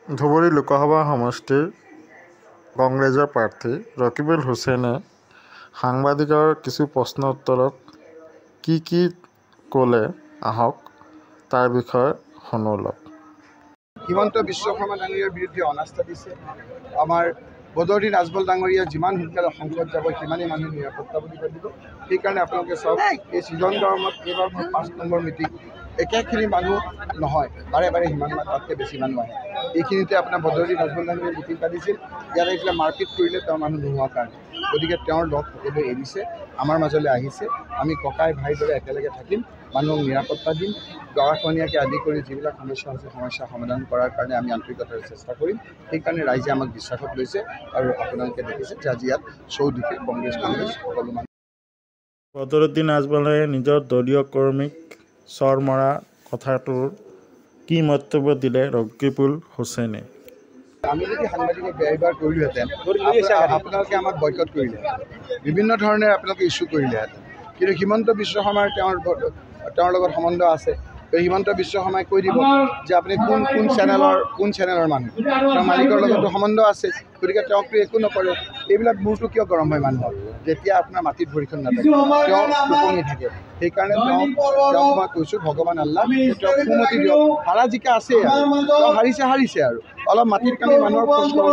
ধুবুৰী লোকসভা সমষ্টিৰ কংগ্ৰেছৰ প্ৰাৰ্থী ৰকিবুল হুছেইনে সাংবাদিকৰ কিছু প্ৰশ্নৰ উত্তৰত কি ক'লে আহক তাৰ বিষয়ে শুনো অলপ। হিমন্ত বিশ্ব শৰ্মা ডাঙৰীয়াৰ বিৰুদ্ধে অনাস্থা দিছে। আমাৰ বদৰুদ্দিন আজমল ডাঙৰীয়া যিমান সোনকালে সংসদ যাব সিমানেই মানুহ নিৰাপত্তা বুলি ভাবিব। সেইকাৰণে আপোনালোকে চাওক, এই ছিজন গৰমত এইবাৰ মোৰ 5 নম্বৰ মিটিং একেখিনি মানুহ নহয়, বাৰে বাৰে সিমান তাতকৈ বেছি মানুহ আহে। এইখিনিতে আপোনাৰ বদৰুদ্দিন আজমল ডাঙৰীয়াই মিটিং পাতিছিল, ইয়াত আহিছিলে মাৰপিট কৰিলে তেওঁৰ মানুহ নোহোৱাৰ কাৰণে। গতিকে তেওঁৰ লগ সকলোৱে এৰিছে, আমাৰ মাজলৈ আহিছে। আমি ককাই ভাই দৰে একেলগে থাকিম, মানুহক নিৰাপত্তা দিম, গৰাখহনীয়াকে আদি কৰি যিবিলাক সমস্যা আছে সমস্যা সমাধান কৰাৰ কাৰণে আমি আন্তৰিকতাৰে চেষ্টা কৰিম। সেইকাৰণে ৰাইজে আমাক বিশ্বাসত লৈছে আৰু আপোনালোকে দেখিছে যে আজি ইয়াত চৌদিশে কংগ্ৰেছ সকলো মানুহ। বদৰুদ্দিন আজমলে নিজৰ দলীয় কৰ্মীক চৰ মৰা কথাটোৰ কি মন্তব্য দিলে ৰকিবুল হুছেইনে? আমি যদি সাংবাদিকক ব্যয়ভাৰ কৰিলোহেঁতেন, আপোনালোকে আমাক বয়কট কৰিলে, বিভিন্ন ধৰণে আপোনালোকে ইছ্যু কৰিলেহেঁতেন। কিন্তু হিমন্ত বিশ্ব শৰ্মাৰ তেওঁৰ লগত সম্বন্ধ আছে। হিমন্ত বিশ্ব শৰ্মাই কৈ দিব যে আপুনি কোন চেনেলৰ মানুহ, তেওঁৰ মালিকৰ লগতো সম্বন্ধ আছে। গতিকে তেওঁকতো একো নকৰে। এইবিলাক মূৰটো কিয় গৰম হয় মানুহৰ, যেতিয়া আপোনাৰ মাটিত ভৰিখন নাথাকে, তেওঁ টোপনি থাকে। সেইকাৰণে তেওঁক মই কৈছোঁ, ভগৱান আল্লাহ তেওঁক সুমতি দিয়ক। হাৰা জিকা আছে, তেওঁ হাৰিছে আৰু অলপ মাটিত কামি মানুহৰ খোজ ল'ব।